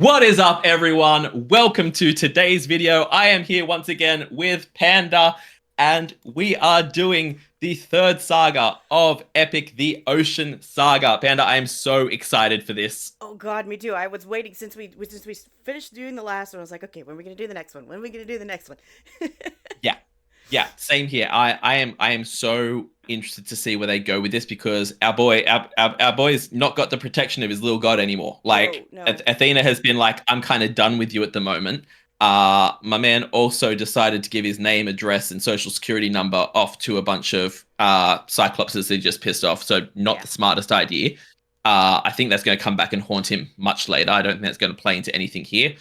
What is up, everyone? Welcome to today's video. I am here once again with Panda, and we are doing the third saga of Epic, the Ocean Saga. Panda, I am so excited for this. Oh God, me too. I was waiting since we finished doing the last one. I was like, okay, when are we gonna do the next one? When are we gonna do the next one? Yeah, yeah, same here. I am so interested to see where they go with this because our boy's not got the protection of his little god anymore. No, Like no. Athena has been like, I'm kind of done with you at the moment. My man also decided to give his name, address, and social security number off to a bunch of Cyclopses he just pissed off. So not Yeah. the smartest idea. I think that's going to come back and haunt him much later. I don't think that's going to play into anything here.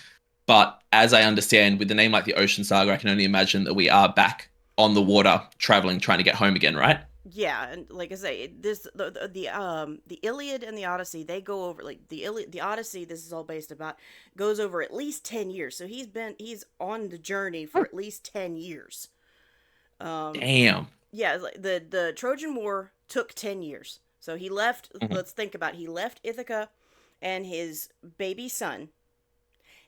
But as I understand, with the name like the Ocean Saga, I can only imagine that we are back on the water, traveling, trying to get home again, right? Yeah, and like I say, the Iliad and the Odyssey, they go over like the Odyssey, this is all based about, goes over at least 10 years. So he's on the journey for at least 10 years. Um Damn. yeah, the Trojan War took 10 years. So he left, Hmm. let's think about it, he left Ithaca and his baby son.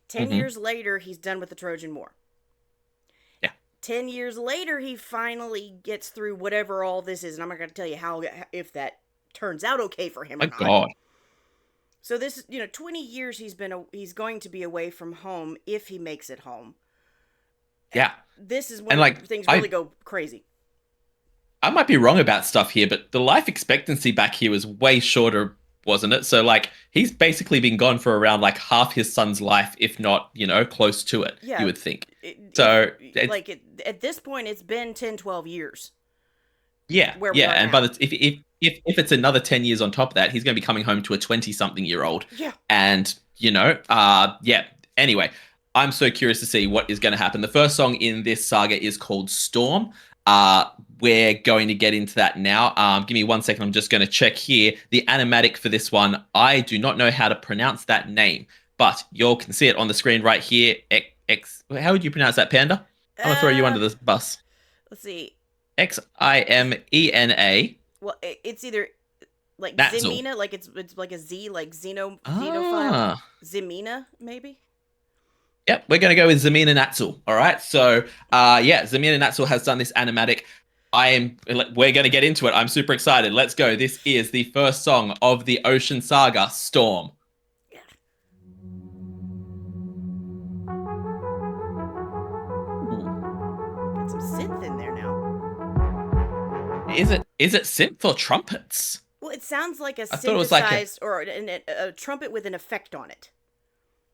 10 Hmm. years later, he's done with the Trojan War. Yeah. 10 years later, he finally gets through whatever all this is. And I'm not going to tell you how, if that turns out okay for him or My not. God. So this, 20 years he's going to be away from home if he makes it home. Yeah. This is And when like things really I go crazy. I might be wrong about stuff here, but the life expectancy back here was way shorter, wasn't it? So like he's basically been gone for around like half his son's life, if not, close to it, you Yeah, would think. if So it's at this point, it's been 10, 12 years yeah, where we yeah. are And by now. the if it's another 10 years on top of that, he's gonna be coming home to a 20 something year old. Yeah. And yeah. Anyway, I'm so curious to see what is gonna happen. The first song in this saga is called Storm. Uh we're going to get into that now. Give me 1 second. I'm just going to check here. The animatic for this one, I do not know how to pronounce that name, but you all can see it on the screen right here. How would you pronounce that, Panda? I'm going to throw you Uh, under this bus. let's see. Ximena. Well, it's either like Natzel. Zemina, like it's like a Z, like xenophile. Ah. Zemina, maybe. Yep, we're going to go with Zamina Natzel. All right. So, yeah, Zamina Natzel has done this animatic. We're going to get into it. I'm super excited. Let's go. This is the first song of the Ocean Saga, Storm. Yeah. Ooh. Got some synth in there now. Is it synth or trumpets? Well, it sounds like a I thought it was like a synthesized or a trumpet with an effect on it.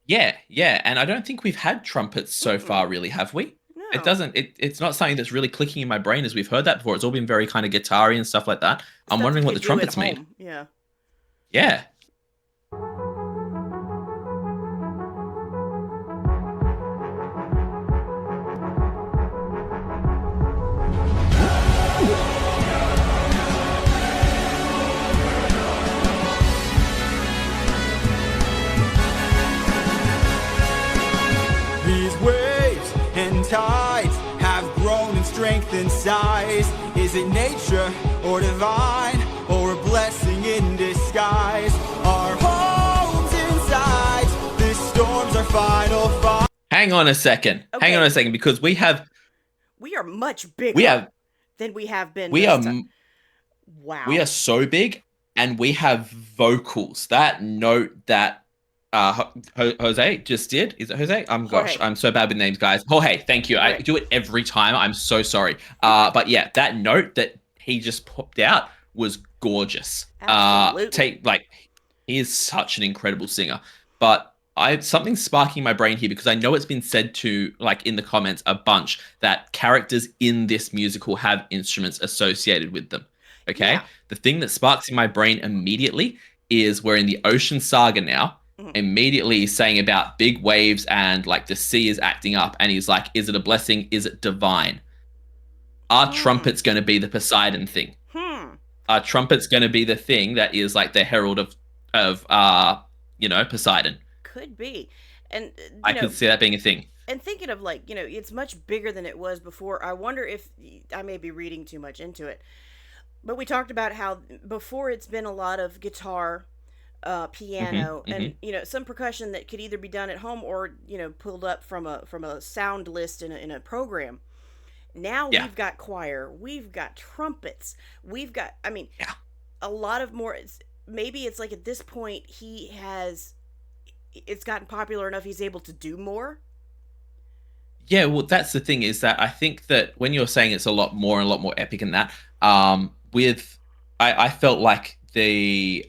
yeah, yeah, and I don't think we've had trumpets so Mm-mm. far, really, have we? It No. doesn't. It's not something that's really clicking in my brain as we've heard that before. It's all been very kind of guitar-y and stuff like that. I'm Stuff you wondering what the could do at trumpets mean. home. Yeah. Yeah. These waves and tides have grown in strength and size. Is it nature or divine or a blessing in disguise? Our homes inside, this storm's our final fight. Hang on a second. Hang on Okay. a second, because We are much we bigger have than we have been we this are time. we are Wow. so big, and we have vocals. That note that Jose just did. Is it Jose? Gosh, Jorge. I'm so bad with names, guys. Jorge, thank you. I Jorge. do it every time. I'm so sorry. But yeah, that note that he just popped out was gorgeous. Absolutely. Take like he is such an incredible singer. But I something's sparking my brain here because I know it's been said to like in the comments a bunch that characters in this musical have instruments associated with them. Okay? Yeah. The thing that sparks in my brain immediately is we're in the Ocean Saga now. Mhm. Immediately he's saying about big waves and like the sea is acting up, and he's like, is it a blessing? Is it divine? Are Hmm. trumpets going to be the Poseidon thing? Hmm. Are trumpets going to be the thing that is like the herald of Poseidon? Could be. And I could see that being a thing. and thinking of like, it's much bigger than it was before. I wonder if I may be reading too much into it. But we talked about how before it's been a lot of guitar, piano, and some percussion that could either be done at home or pulled up from a sound list in a program. Now Yeah. we've got choir, we've got trumpets, we've got, I mean, Yeah. a lot of more. Maybe it's like at this point it's gotten popular enough he's able to do more. Yeah, well, that's the thing is that I think that when you're saying it's a lot more and a lot more epic than that, with I felt like the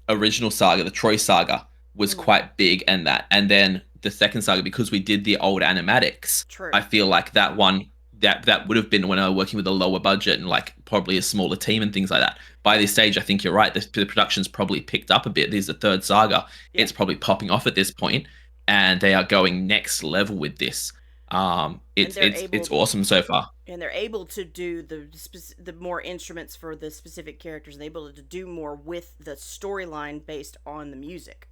original saga, the Troy saga, was quite big and that, and then the second saga because we did the old animatics. True. I feel like that one that would have been when I was working with a lower budget and like probably a smaller team and things like that. By this stage, I think you're right. The production's probably picked up a bit. There's a third saga. Yeah. It's probably popping off at this point, and they are going next level with this. It's awesome so far. And they're able to do the more instruments for the specific characters, and they're able to do more with the storyline based on the music.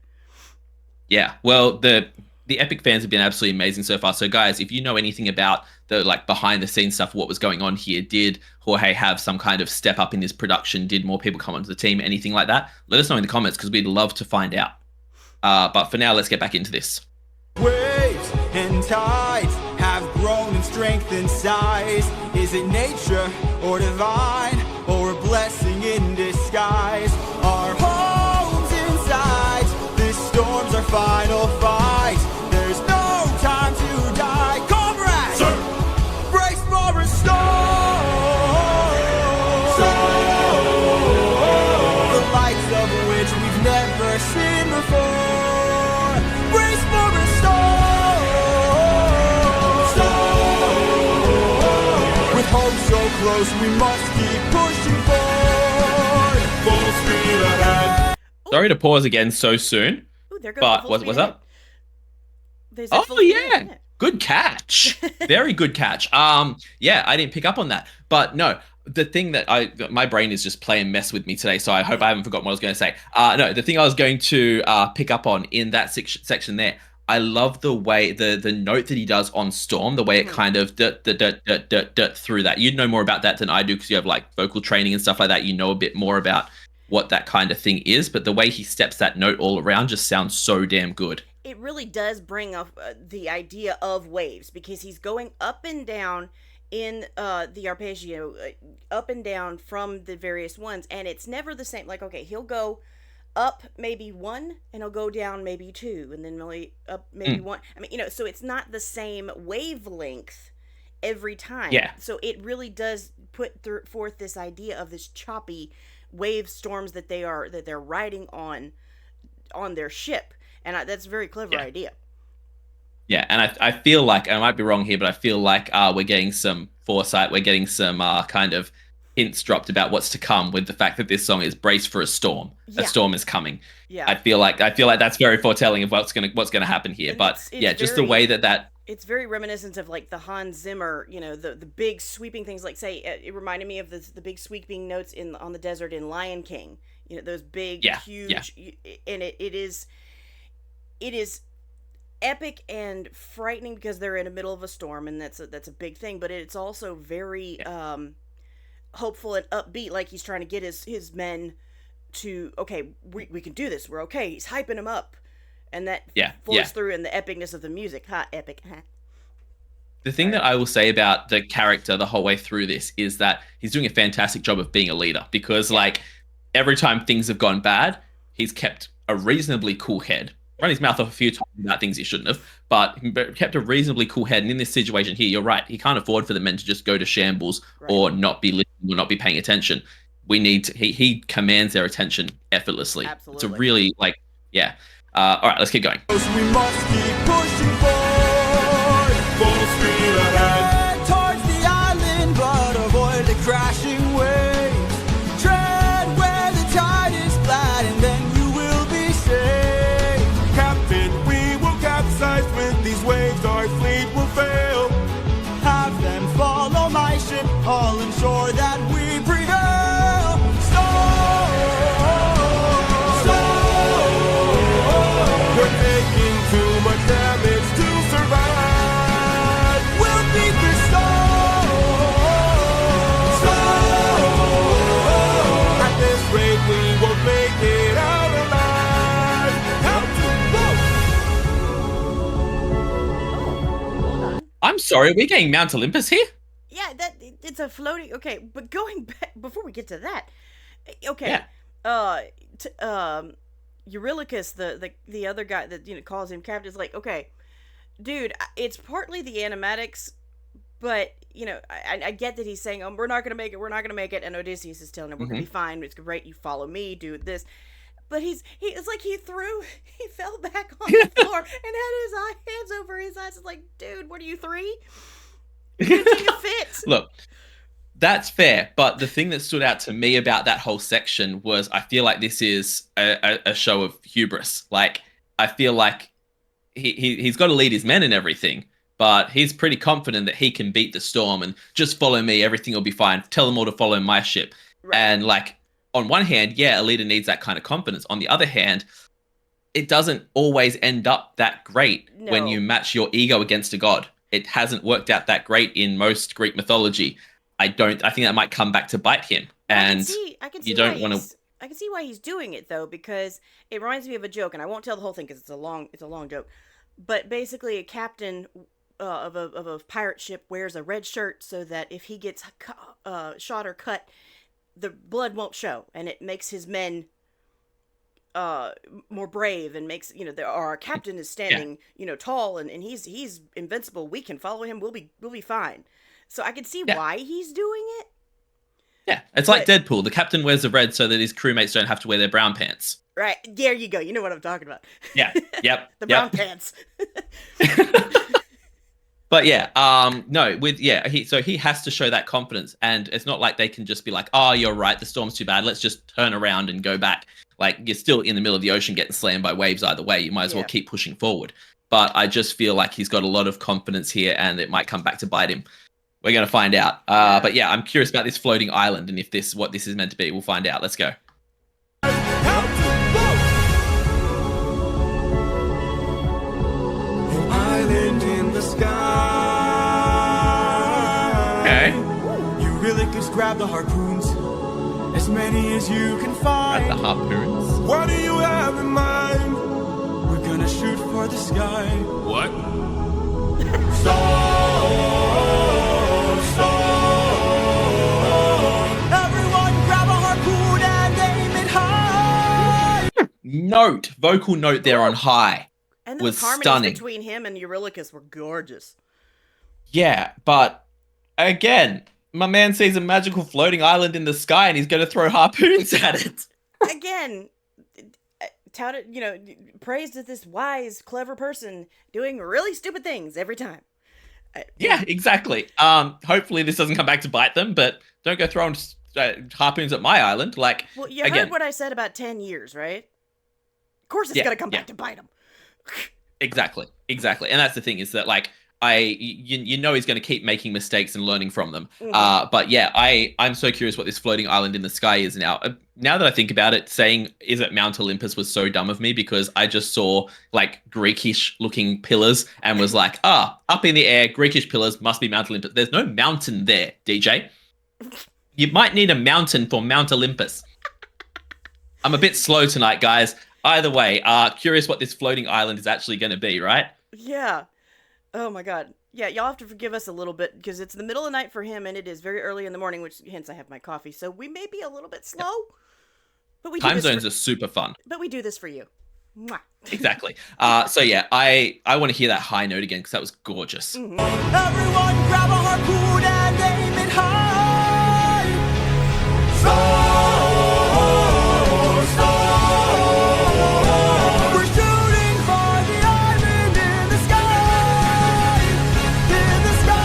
Yeah, well, the Epic fans have been absolutely amazing so far. So, guys, if you know anything about the like behind the scenes stuff, what was going on here, did Jorge have some kind of step up in this production? Did more people come onto the team? Anything like that? Let us know in the comments because we'd love to find out. But for now, let's get back into this. Waves and tides have grown in strength and size. Is it nature or divine, or a blessing in disguise? Our homes inside, this storm's our final fight. There's no time to die. Comrades, sir, brace for a storm. The likes of which we've never seen before. Brace for a storm. With hope so close, we must keep pushing forward. Full speed ahead. Sorry to pause again so soon. Ooh, there goes But the full what's speed up? There's that Oh full speed yeah. ahead. Good catch. Very good catch. Yeah, I didn't pick up on that. But no, the thing that my brain is just playing mess with me today, so I hope I haven't forgotten what I was going to say. No, the thing I was going to pick up on in that section there, I love the way the note that he does on Storm, the way it kind of dirt through that. You'd know more about that than I do because you have like vocal training and stuff like that. You know a bit more about what that kind of thing is, but the way he steps that note all around just sounds so damn good. It really does bring up the idea of waves, because he's going up and down in the arpeggio, up and down from the various ones, and it's never the same. Like, okay, he'll go up maybe one, and he'll go down maybe two, and then really up maybe one. I mean, so it's not the same wavelength every time. Yeah. So it really does put forth this idea of this choppy wave storms that they're riding on their ship. And that's a very clever idea. Yeah, and I feel like, I might be wrong here, but I feel like we're getting some foresight, we're getting some kind of hints dropped about what's to come with the fact that this song is Brace for a Storm. Yeah. A storm is coming. Yeah. I feel like that's very foretelling of what's gonna happen here. And But it's just the way that it's very reminiscent of like the Hans Zimmer, the big sweeping things. Like, say, it reminded me of the big sweeping notes on the desert in Lion King. Those big, huge, and it is epic and frightening because they're in the middle of a storm, and that's a big thing. But it's also very hopeful and upbeat, like he's trying to get his men to, okay, we can do this. We're okay. He's hyping them up, and that flows through in the epicness of the music. Epic. The thing that I will say about the character the whole way through this is that he's doing a fantastic job of being a leader, because like every time things have gone bad, he's kept a reasonably cool head. Run his mouth off a few times about things he shouldn't have, but kept a reasonably cool head. And in this situation here, you're right. He can't afford for the men to just go to shambles or not be listening or not be paying attention. He commands their attention effortlessly. Absolutely. It's a really all right, let's keep going. We must keep pushing forward. Full speed ahead towards the island, but avoid the crashing waves. Tread where the tide is flat, and then you will be safe. Captain, we will capsize with these waves. Our fleet will fail. Have them follow my ship, all ensure that we prevail. We're taking too much damage to I'm sorry, are we getting Mount Olympus here? Yeah, that it's a floating. Okay, but going back before we get to that, Yeah. okay, t- Eurylochus, the other guy that calls him captain, is like, okay, dude, it's partly the animatics, but I get that he's saying, we're not gonna make it, we're not gonna make it, and Odysseus is telling him, we're gonna be Hmm. fine, it's great, you follow me, do this. But it's like he fell back on the floor and had his hands over his eyes. It's like, dude, what are you, 3? You're pitching a fit. Look, that's fair, but the thing that stood out to me about that whole section was I feel like this is a show of hubris. Like, I feel like he's got to lead his men and everything, but he's pretty confident that he can beat the storm and just follow me, everything will be fine. Tell them all to follow my ship. Right. And like, on one hand, yeah, a leader needs that kind of confidence. On the other hand, it doesn't always end up that great when No. you match your ego against a god. It hasn't worked out that great in most Greek mythology. I think that might come back to bite him. And I can see you don't want to. I can see why he's doing it though, because it reminds me of a joke, and I won't tell the whole thing because it's a long joke. But basically, a captain of a pirate ship wears a red shirt so that if he gets shot or cut, the blood won't show, and it makes his men more brave, and makes our captain is standing tall, and he's invincible. We can follow him. We'll be fine. So I can see why he's doing it. Yeah, it's like Deadpool. The captain wears the red so that his crewmates don't have to wear their brown pants. Right, there you go. You know what I'm talking about. Yeah, yep. The brown pants. But yeah, no, he has to show that confidence, and it's not like they can just be like, "Oh, you're right, the storm's too bad. Let's just turn around and go back." Like, you're still in the middle of the ocean, getting slammed by waves either way. You might as well keep pushing forward. But I just feel like he's got a lot of confidence here, and it might come back to bite him. We're gonna find out. But yeah, I'm curious about this floating island, and if what this is meant to be. We'll find out. Let's go. Island in the sky. Okay. You really just grab the harpoons, as many as you can find. At the harpoons. What do you have in mind? We're gonna shoot for the sky. What? Everyone grab a harpoon and aim it high. Vocal note there on high. And Was the harmonies stunning. between him and Eurylochus were gorgeous. Yeah, but again, my man sees a magical floating island in the sky and he's going to throw harpoons at it. Again, touted, praised as this wise, clever person doing really stupid things every time. Yeah, exactly. Hopefully this doesn't come back to bite them, but don't go throwing harpoons at my island. Like, Well, you again, heard what I said about 10 years, right? Of course it's going to come back to bite him. Exactly. And that's the thing, is that like he's going to keep making mistakes and learning from them. But yeah, I'm so curious what this floating island in the sky is now. Now that I think about it, saying is it Mount Olympus was so dumb of me, because I just saw like Greekish looking pillars and was like, up in the air, Greekish pillars must be Mount Olympus. There's no mountain there, DJ. You might need a mountain for Mount Olympus. I'm a bit slow tonight, guys. Either way, curious what this floating island is actually going to be, right? Yeah. Oh my god. Yeah, y'all have to forgive us a little bit because it's the middle of the night for him and it is very early in the morning, which hence I have my coffee. So we may be a little bit slow. But we Time zones are super fun. But we do this for you. Mwah. Exactly. So yeah, I want to hear that high note again because that was gorgeous. Everyone grab a harpoon and aim it high. We're shooting for the island in the sky. In the sky.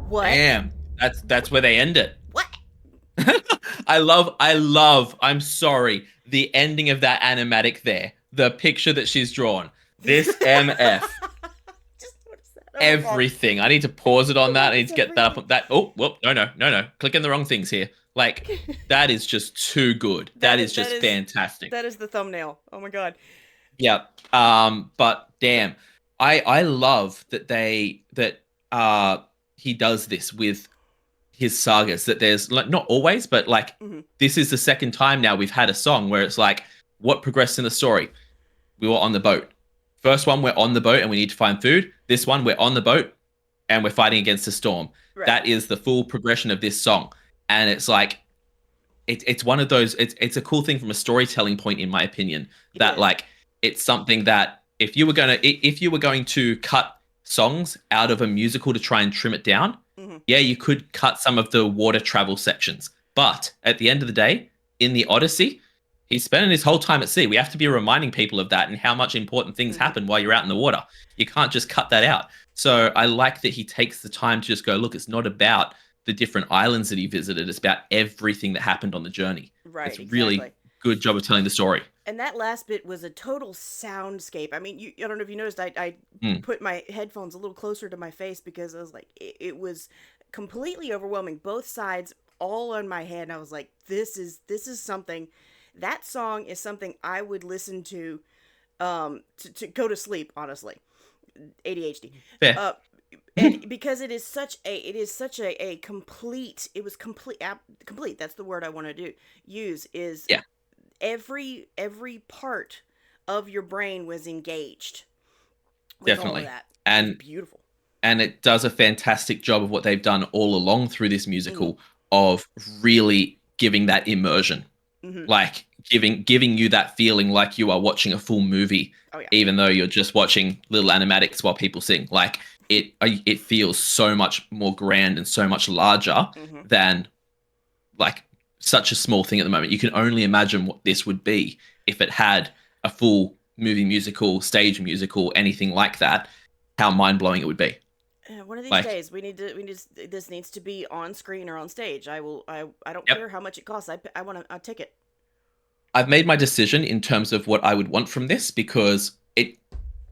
What? Damn, that's where they end it. What? I love, I'm sorry, the ending of that animatic there. The picture that she's drawn. This MF. Just noticed that. Oh my God. Everything. I need to pause it on that. I need to get that up. That. Oh, whoop. No. Clicking the wrong things here. Like, that is just too good. That is just fantastic. That is the thumbnail. Oh my god. Yeah. But damn, I love that he does this with his sagas that there's like not always, but like Hmm. this is the second time now we've had a song where it's like what progressed in the story. We were on the boat. First one, we're on the boat and we need to find food. This one, we're on the boat and we're fighting against a storm. Right. That is the full progression of this song, and it's like it's one of those. It's a cool thing from a storytelling point, in my opinion. It That is. like it's something that if you were going to cut songs out of a musical to try and trim it down, Hmm. yeah, you could cut some of the water travel sections. But at the end of the day, in the Odyssey, he's spending his whole time at sea. We have to be reminding people of that and how much important things Hmm. happen while you're out in the water. You can't just cut that out. So I like that he takes the time to just go, look, it's not about the different islands that he visited. It's about everything that happened on the journey. Right, It's really exactly. good job of telling the story. And that last bit was a total soundscape. I mean, I don't know if you noticed, I Mm. put my headphones a little closer to my face because I was like, it was completely overwhelming. Both sides all on my head. And I was like, this is something. That song is something I would listen to go to sleep. Honestly, ADHD. Fair. Uh, and because it is such a complete. It was complete. That's the word I want to use is Yeah, every part of your brain was engaged with all of definitely. that. It was And beautiful. it does a fantastic job of what they've done all along through this Hmm. musical of really giving that immersion, Hmm. like giving you that feeling like you are watching a full movie, Oh yeah. even though you're just watching little animatics while people sing. Like it feels so much more grand and so much larger Hmm. than like such a small thing at the moment. You can only imagine what this would be if it had a full movie musical, stage musical, anything like that. How mind blowing it would be. One of these Like, days, this needs to be on screen or on stage. I don't yep. care how much it costs. I want a ticket. I've made my decision in terms of what I would want from this because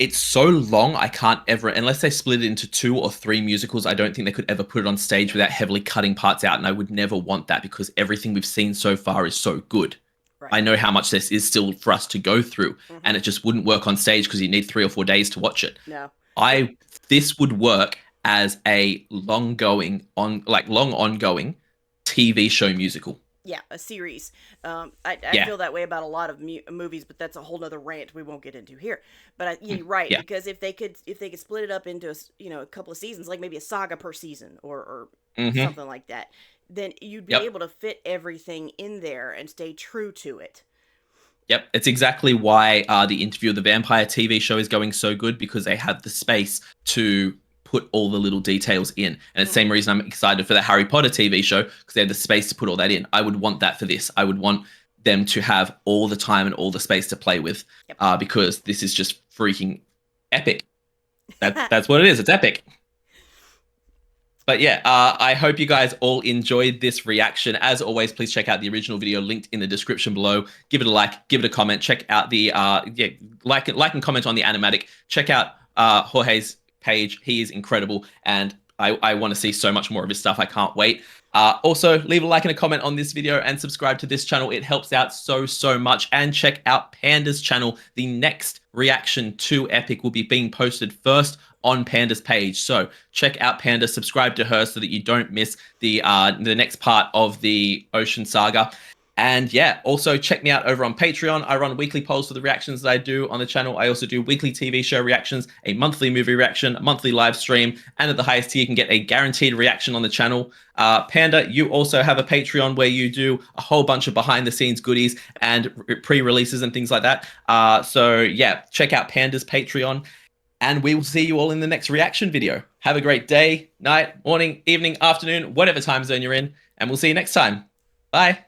it's so long. I can't ever, unless they split it into 2 or 3 musicals, I don't think they could ever put it on stage without heavily cutting parts out. And I would never want that because everything we've seen so far is so good. Right. I know how much this is still for us to go through, and Hmm. it just wouldn't work on stage because you need 3 or 4 days to watch it. No. It, I This would work as a long ongoing TV show musical. yeah, a series. I Yeah. feel that way about a lot of movies, but that's a whole nother rant we won't get into here. But you're right, Yeah. because if they could split it up into a couple of seasons, like maybe a saga per season or Hmm. something like that, then you'd be Yep. able to fit everything in there and stay true to it. Yep, it's exactly why the Interview of the Vampire TV show is going so good because they have the space to put all the little details in. And it's the Hmm. same reason I'm excited for the Harry Potter TV show because they have the space to put all that in. I would want that for this. I would want them to have all the time and all the space to play with Yep. because this is just freaking epic. That's what it is. It's epic. But yeah, I hope you guys all enjoyed this reaction. As always, please check out the original video linked in the description below. Give it a like, give it a comment. Check out the like and comment on the animatic. Check out Jorge's page. He is incredible, and I want to see so much more of his stuff. I can't wait. Also, leave a like and a comment on this video and subscribe to this channel. It helps out so much. And check out Panda's channel. The next reaction to Epic will be being posted first on Panda's page. So check out Panda, subscribe to her so that you don't miss the next part of the Ocean Saga. And yeah, also check me out over on Patreon. I run weekly polls for the reactions that I do on the channel. I also do weekly TV show reactions, a monthly movie reaction, a monthly live stream, and at the highest tier, you can get a guaranteed reaction on the channel. Panda, you also have a Patreon where you do a whole bunch of behind-the-scenes goodies and pre-releases and things like that. So yeah, check out Panda's Patreon. And we will see you all in the next reaction video. Have a great day, night, morning, evening, afternoon, whatever time zone you're in. And we'll see you next time. Bye.